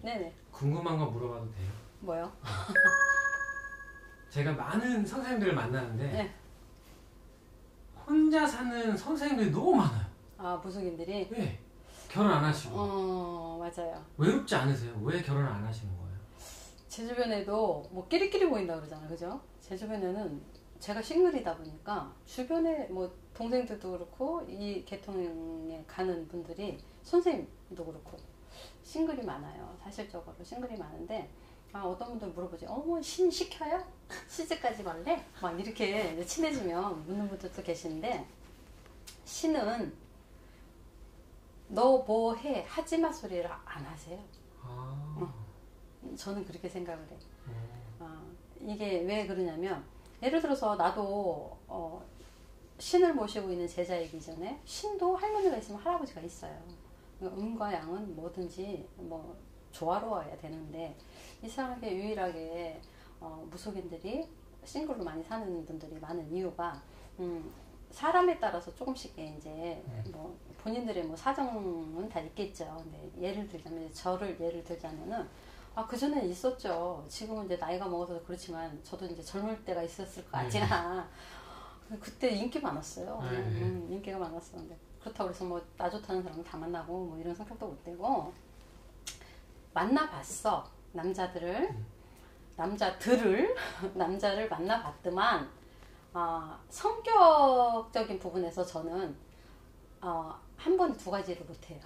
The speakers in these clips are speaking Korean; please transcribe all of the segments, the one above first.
네네. 궁금한 거 물어봐도 돼요? 뭐요? 제가 많은 선생님들을 만나는데 네. 혼자 사는 선생님들이 너무 많아요. 아, 무속인들이? 네. 결혼 안 하시고. 맞아요. 외롭지 않으세요? 왜 결혼을 안 하시는 거예요? 제 주변에도 뭐 끼리끼리 보인다 그러잖아요. 그죠? 제 주변에는 제가 싱글이다 보니까 주변에 뭐 동생들도 그렇고 이 계통에 가는 분들이 선생님도 그렇고 싱글이 많아요. 사실적으로 싱글이 많은데 어떤 분들 물어보지. 어머 신 시켜요? 시집까지 갈래? 막 이렇게 친해지면 묻는 분들도 계시는데 신은 너 뭐 해? 하지마 소리를 안 하세요. 저는 그렇게 생각을 해요. 이게 왜 그러냐면 예를 들어서 나도 신을 모시고 있는 제자이기 전에 신도 할머니가 있으면 할아버지가 있어요. 음과 양은 뭐든지 뭐 조화로워야 되는데 이상하게 유일하게 무속인들이 싱글로 많이 사는 분들이 많은 이유가 사람에 따라서 조금씩 이제 뭐 본인들의 뭐 사정은 다 있겠죠. 근데 예를 들자면 저를 예를 들자면은 그전엔 있었죠. 지금은 이제 나이가 먹어서 그렇지만 저도 이제 젊을 때가 있었을 거 아니야. 그때 인기 많았어요. 인기가 많았었는데 그렇다고 해서 뭐 나 좋다는 사람은 다 만나고 뭐 이런 성격도 못 되고 만나봤어. 남자를 남자를 만나봤더만 성격적인 부분에서 저는 한 번에 두 가지를 못해요.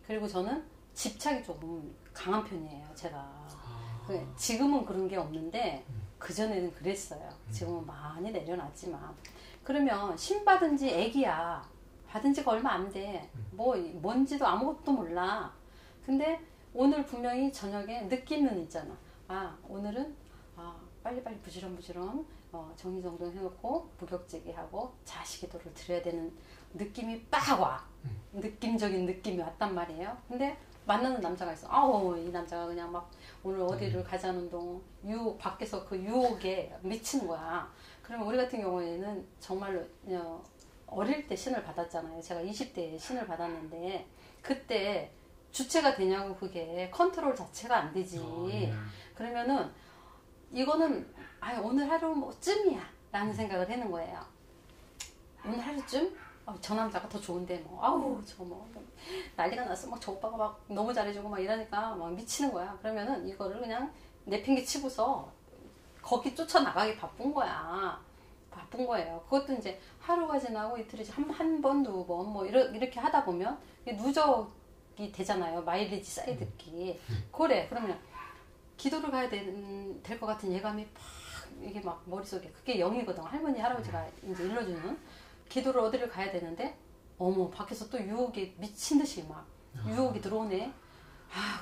그리고 저는 집착이 조금 강한 편이에요. 제가 지금은 그런 게 없는데 그전에는 그랬어요. 지금은 많이 내려놨지만 그러면 신 받은 지 애기야. 받은 지가 얼마 안 돼. 뭐 뭔지도 아무것도 몰라. 근데 오늘 분명히 저녁에 느낌은 있잖아. 오늘은 빨리빨리 부지런부지런 정리정돈 해놓고 무격제기하고 자식기도를 드려야 되는 느낌이 빡 와. 느낌적인 느낌이 왔단 말이에요. 근데 만나는 남자가 있어. 이 남자가 그냥 막 오늘 어디를 가자는 동 밖에서 그 유혹에 미치는 거야. 그러면 우리 같은 경우에는 정말로 어릴 때 신을 받았잖아요. 제가 20대에 신을 받았는데 그때 주체가 되냐고 그게 컨트롤 자체가 안 되지. 그러면은 이거는 오늘 하루 뭐쯤이야 라는 생각을 하는 거예요. 오늘 하루쯤? 저 남자가 더 좋은데 난리가 났어. 막 저 오빠가 막 너무 잘해주고 막 이러니까 막 미치는 거야. 그러면은 이거를 그냥 내팽개 치고서 거기 쫓아나가기 바쁜 거야. 바쁜 거예요. 그것도 이제 하루가 지나고 이틀이 한 번, 두 번 뭐 이렇게 하다 보면 누적이 되잖아요. 마일리지 쌓이듯이. 그래. 그러면 기도를 가야 될 것 같은 예감이 팍 이게 막 머릿속에 그게 영이거든. 할머니 할아버지가 이제 일러주는 기도를 어디를 가야 되는데 밖에서 또 유혹이 미친 듯이 막 유혹이 들어오네.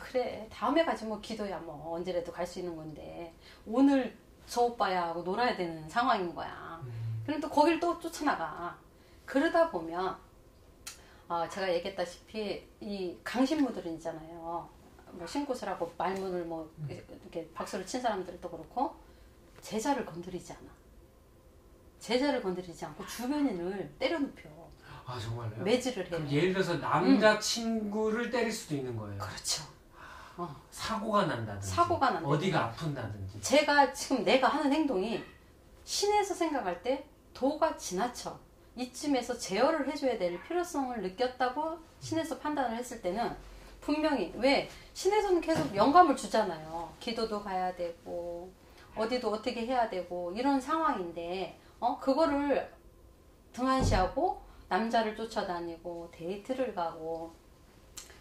그래 다음에 가지 뭐 기도야 뭐 언제라도 갈 수 있는 건데 오늘 저 오빠야 하고 놀아야 되는 상황인 거야. 그럼 또 거길 또 쫓아나가. 그러다 보면 제가 얘기했다시피 이 강신무들은 있잖아요. 뭐 신굿을 하고 말문을 뭐 이렇게 박수를 친 사람들도 그렇고 제자를 건드리지 않아. 제자를 건드리지 않고 주변인을 때려 눕혀. 정말요? 매질을 해. 그럼 예를 들어서 남자친구를 때릴 수도 있는 거예요? 그렇죠. 사고가 난다든지 어디가 아픈다든지. 제가 지금 내가 하는 행동이 신에서 생각할 때 도가 지나쳐. 이쯤에서 제어를 해줘야 될 필요성을 느꼈다고 신에서 판단을 했을 때는 분명히 왜 신에서는 계속 영감을 주잖아요. 기도도 가야 되고 어디도 어떻게 해야 되고 이런 상황인데 그거를 등한시하고 남자를 쫓아다니고 데이트를 가고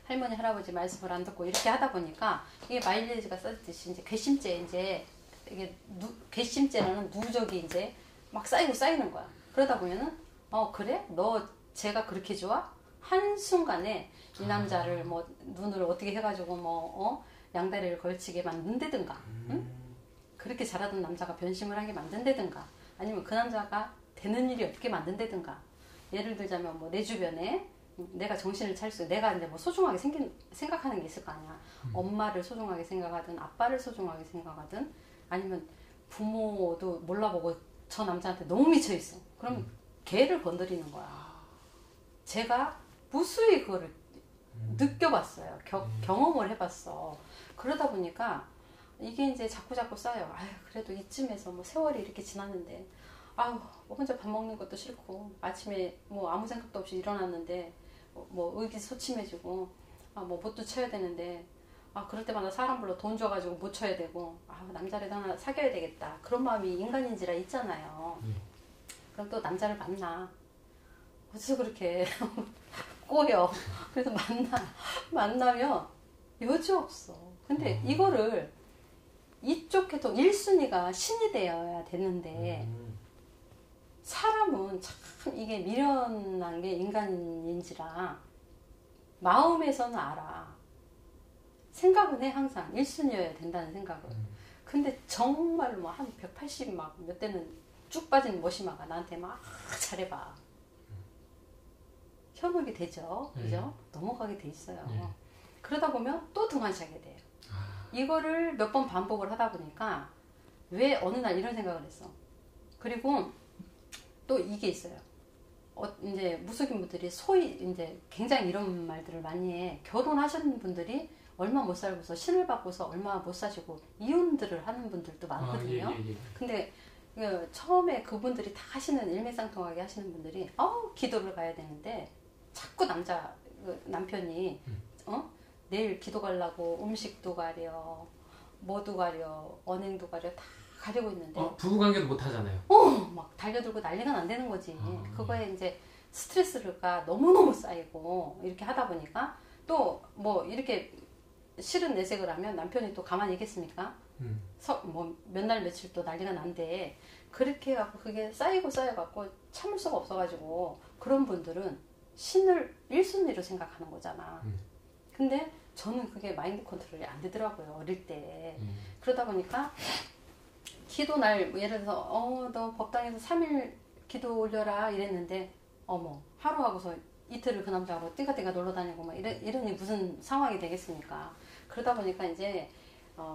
할머니 할아버지 말씀을 안 듣고 이렇게 하다 보니까 이게 마일리지가 쌓듯이 이제 괘씸죄 이게 괘씸죄라는 누적이 이제 막 쌓이는 거야. 그러다 보면은 그래? 너 제가 그렇게 좋아? 한순간에 이 남자를 뭐 눈을 어떻게 해가지고 뭐 양다리를 걸치게 만든다든가 응? 그렇게 잘하던 남자가 변심을 하게 만든다든가 아니면 그 남자가 되는 일이 없게 만든다든가 예를 들자면 뭐 내 주변에 내가 정신을 차릴 수 내가 이제 뭐 소중하게 생각하는 게 있을 거 아니야. 엄마를 소중하게 생각하든 아빠를 소중하게 생각하든 아니면 부모도 몰라보고 저 남자한테 너무 미쳐 있어. 그럼 걔를 건드리는 거야. 제가 무수히 그거를 느껴봤어요. 경험을 해봤어. 그러다 보니까 이게 이제 자꾸 쌓여요. 아유, 그래도 이쯤에서 뭐 세월이 이렇게 지났는데, 아유, 뭐 혼자 밥 먹는 것도 싫고, 아침에 뭐 아무 생각도 없이 일어났는데, 뭐 의기소침해지고, 뭐 못도 쳐야 되는데, 그럴 때마다 사람 불러 돈 줘가지고 못 쳐야 되고, 남자를 하나 사귀어야 되겠다. 그런 마음이 인간인지라 있잖아요. 그럼 또 남자를 만나. 어째서 그렇게 꼬여. 그래서 만나면 여지 없어. 근데 이거를 이쪽에도 1순위가 신이 되어야 되는데, 사람은 참 이게 미련한 게 인간인지라 마음에서는 알아. 생각은 해, 항상 1순위여야 된다는 생각을. 근데 정말로 뭐 한 180 막 몇 대는 쭉 빠진 머시마가 나한테 막 잘해봐. 현혹이 되죠. 그죠? 넘어가게 돼 있어요. 그러다 보면 또 등한시하게 돼요. 이거를 몇 번 반복을 하다 보니까 왜 어느 날 이런 생각을 했어. 그리고 또 이게 있어요. 이제 무속인 분들이 소위 이제 굉장히 이런 말들을 많이 해. 결혼하시는 분들이 얼마 못 살고서 신을 받고서 얼마 못 사시고 이혼들을 하는 분들도 많거든요. 근데 처음에 그분들이 다 하시는 일맥상통하게 하시는 분들이 기도를 가야 되는데 자꾸 남편이 내일 기도 가려고 음식도 가려 뭐도 가려 언행도 가려 다 가리고 있는데 부부관계도 못 하잖아요. 막 달려들고 난리가 안 되는 거지. 그거에 이제 스트레스가 너무너무 쌓이고 이렇게 하다 보니까 또 뭐 이렇게 싫은 내색을 하면 남편이 또 가만히 있겠습니까? 뭐 몇 날 며칠 또 난리가 난데 그렇게 해갖고 그게 쌓여갖고 참을 수가 없어가지고 그런 분들은 신을 1순위로 생각하는 거잖아. 근데 저는 그게 마인드 컨트롤이 안 되더라고요, 어릴 때. 그러다 보니까 기도 날 예를 들어서 너 법당에서 3일 기도 올려라 이랬는데 하루 하고서 이틀을 그 남자하고 띵가띵가 놀러 다니고 막 이러니 무슨 상황이 되겠습니까? 그러다 보니까 이제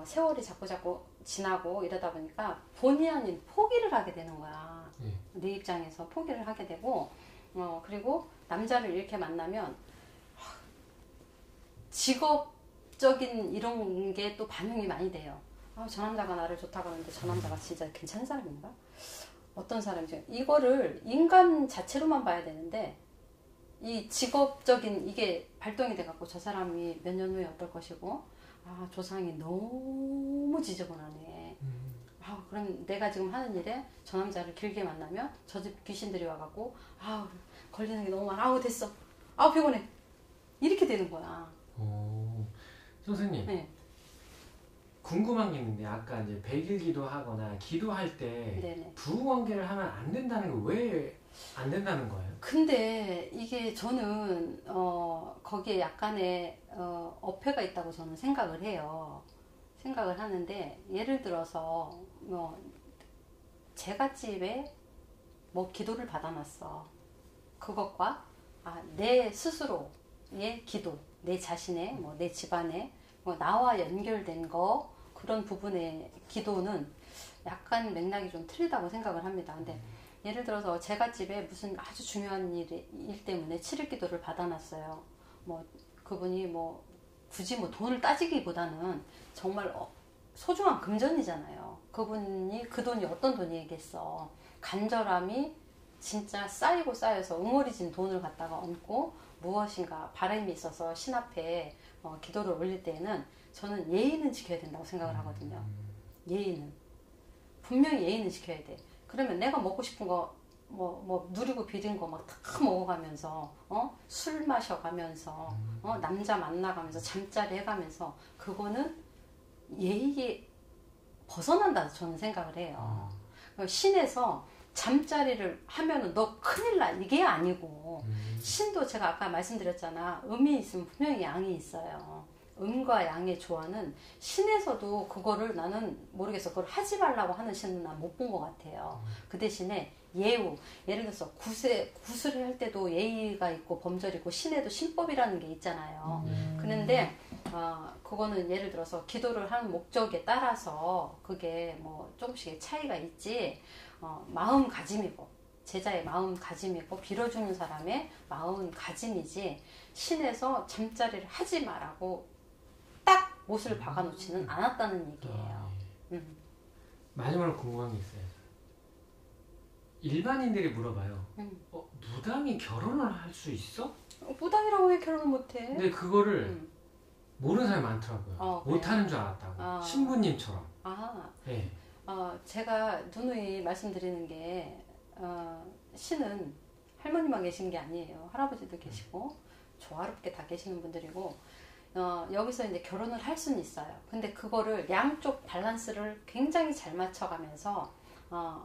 세월이 자꾸 지나고 이러다 보니까 본의 아닌 포기를 하게 되는 거야. 내 입장에서 포기를 하게 되고 그리고 남자를 이렇게 만나면 직업적인 이런 게 또 반영이 많이 돼요. 저 남자가 나를 좋다고 하는데 저 남자가 진짜 괜찮은 사람인가? 어떤 사람이지? 이거를 인간 자체로만 봐야 되는데 이 직업적인 이게 발동이 돼갖고 저 사람이 몇 년 후에 어떨 것이고 조상이 너무 지저분하네. 그럼 내가 지금 하는 일에 저 남자를 길게 만나면 저 집 귀신들이 와갖고 걸리는 게 너무 많아. 됐어. 피곤해. 이렇게 되는 거야. 선생님. 네. 궁금한 게 있는데 아까 이제 백일 기도하거나 기도할 때 부부관계를 하면 안 된다는 거 왜 안 된다는 거예요? 근데 이게 저는 거기에 약간의 어폐가 있다고 저는 생각을 해요. 생각을 하는데 예를 들어서 제갓집에 뭐 기도를 받아놨어. 그것과 내 스스로의 기도, 내 자신의 내 집안의 나와 연결된 거 그런 부분의 기도는 약간 맥락이 좀 틀리다고 생각을 합니다. 근데 예를 들어서 제갓집에 무슨 아주 중요한 일 때문에 7일 기도를 받아놨어요. 그분이 굳이 돈을 따지기보다는 정말 소중한 금전이잖아요. 그분이 그 돈이 어떤 돈이겠어. 간절함이 진짜 쌓여서 응어리진 돈을 갖다가 얹고 무엇인가 바람이 있어서 신 앞에 기도를 올릴 때에는 저는 예의는 지켜야 된다고 생각을 하거든요. 예의는. 분명히 예의는 지켜야 돼. 그러면 내가 먹고 싶은 거 누리고 비린 거 막 다 먹어가면서 술 마셔가면서 남자 만나가면서 잠자리 해가면서 그거는 예의에 벗어난다 저는 생각을 해요. 신에서 잠자리를 하면은 너 큰일 나 이게 아니고 신도 제가 아까 말씀드렸잖아. 음이 있으면 분명히 양이 있어요. 음과 양의 조화는 신에서도 그거를 나는 모르겠어. 그걸 하지 말라고 하는 신은 난 못 본 것 같아요. 그 대신에 예우, 예를 들어서 구슬을 할 때도 예의가 있고 범절이 있고 신에도 신법이라는 게 있잖아요. 그런데 그거는 예를 들어서 기도를 하는 목적에 따라서 그게 조금씩 차이가 있지 마음가짐이고 제자의 마음가짐이고 빌어주는 사람의 마음가짐이지 신에서 잠자리를 하지 마라고 딱 못을 박아놓지는 않았다는 얘기예요. 마지막으로 궁금한 게 있어요. 일반인들이 물어봐요. 무당이 결혼을 할 수 있어? 무당이라고 왜 결혼을 못해? 근데 그거를 모르는 사람이 많더라고요. 못하는 줄 알았다고. 신부님처럼. 네. 제가 누누이 말씀드리는 게 신은 할머니만 계신 게 아니에요. 할아버지도 계시고 조화롭게 다 계시는 분들이고 여기서 이제 결혼을 할 수는 있어요. 근데 그거를 양쪽 밸런스를 굉장히 잘 맞춰가면서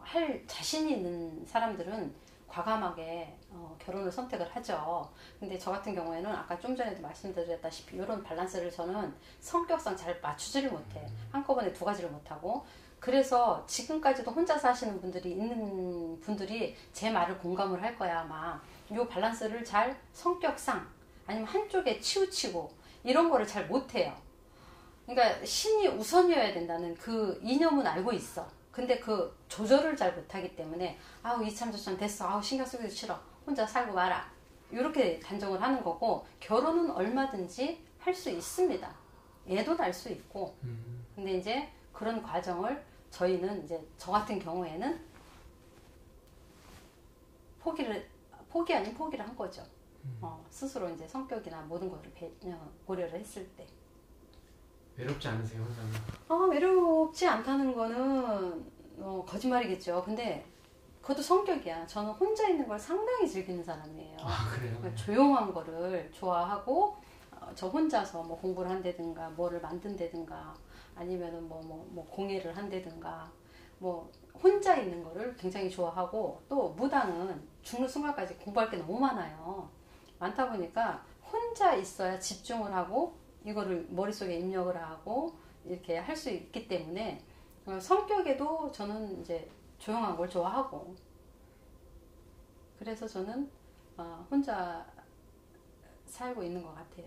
할 자신이 있는 사람들은 과감하게 결혼을 선택을 하죠. 근데 저 같은 경우에는 아까 좀 전에도 말씀드렸다시피 이런 밸런스를 저는 성격상 잘 맞추지를 못해. 한꺼번에 두 가지를 못하고. 그래서 지금까지도 혼자 사시는 분들이 있는 분들이 제 말을 공감을 할 거야 아마. 이 밸런스를 잘 성격상 아니면 한쪽에 치우치고 이런 거를 잘 못해요. 그러니까 신이 우선이어야 된다는 그 이념은 알고 있어. 근데 그 조절을 잘 못하기 때문에 아우 이참 저참 됐어. 아우 신경 쓰기도 싫어. 혼자 살고 마라. 이렇게 단정을 하는 거고 결혼은 얼마든지 할 수 있습니다. 애도 날 수 있고. 근데 이제 그런 과정을 저희는 이제 저 같은 경우에는 포기 아닌 포기를 한 거죠. 스스로 이제 성격이나 모든 것을 고려를 했을 때. 외롭지 않으세요, 혼자는? 외롭지 않다는 거는 거짓말이겠죠. 근데 그것도 성격이야. 저는 혼자 있는 걸 상당히 즐기는 사람이에요. 그래요? 그러니까 조용한 거를 좋아하고 저 혼자서 뭐 공부를 한다든가 뭐를 만든다든가 아니면은 뭐 공예를 한다든가 뭐 혼자 있는 거를 굉장히 좋아하고 또 무당은 죽는 순간까지 공부할 게 너무 많아요. 많다 보니까 혼자 있어야 집중을 하고 이거를 머릿속에 입력을 하고 이렇게 할 수 있기 때문에 성격에도 저는 이제 조용한 걸 좋아하고 그래서 저는 혼자 살고 있는 것 같아요.